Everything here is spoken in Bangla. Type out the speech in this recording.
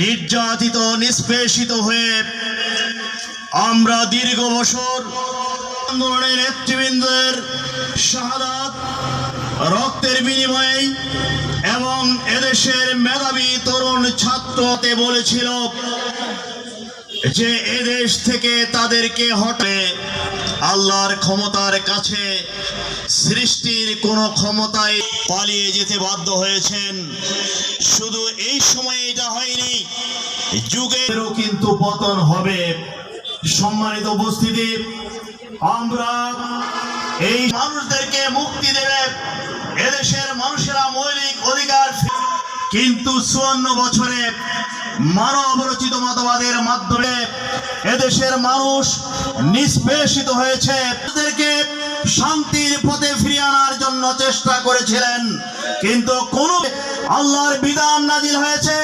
নির্যাতিত নিষ্পেষিত হয়ে আমরা দীর্ঘ বছর আন্দোলনের নেতৃবৃন্দের শাহাদাত রক্তের বিনিময়ে এবং এদেশের মেধাবী তরুণ ছাত্রতে বলেছিল যে এদেশ থেকে তাদেরকে হটে আল্লাহর ক্ষমতার কাছে সৃষ্টির কোন ক্ষমতায় পালিয়ে যেতে বাধ্য হয়েছেন। শুধু এই সময়ে এটা হয়নি, যুগেরও কিন্তু পতন হবে। সম্মানিত উপস্থিতি, আমরা এই মানুষদেরকে মুক্তি দেবে, এদেশের মানুষেরা মৌলিক অধিকার, কিন্তু 54 বছরে মানব রচিত মতবাদের মাধ্যমে এদেশের মানুষ নিষ্পেষিত হয়েছে। তাদেরকে শান্তির পথে ফিরিয়ে আনার জন্য চেষ্টা করেছিলেন, কিন্তু কোন আল্লাহর বিধান নাজিল হয়েছে।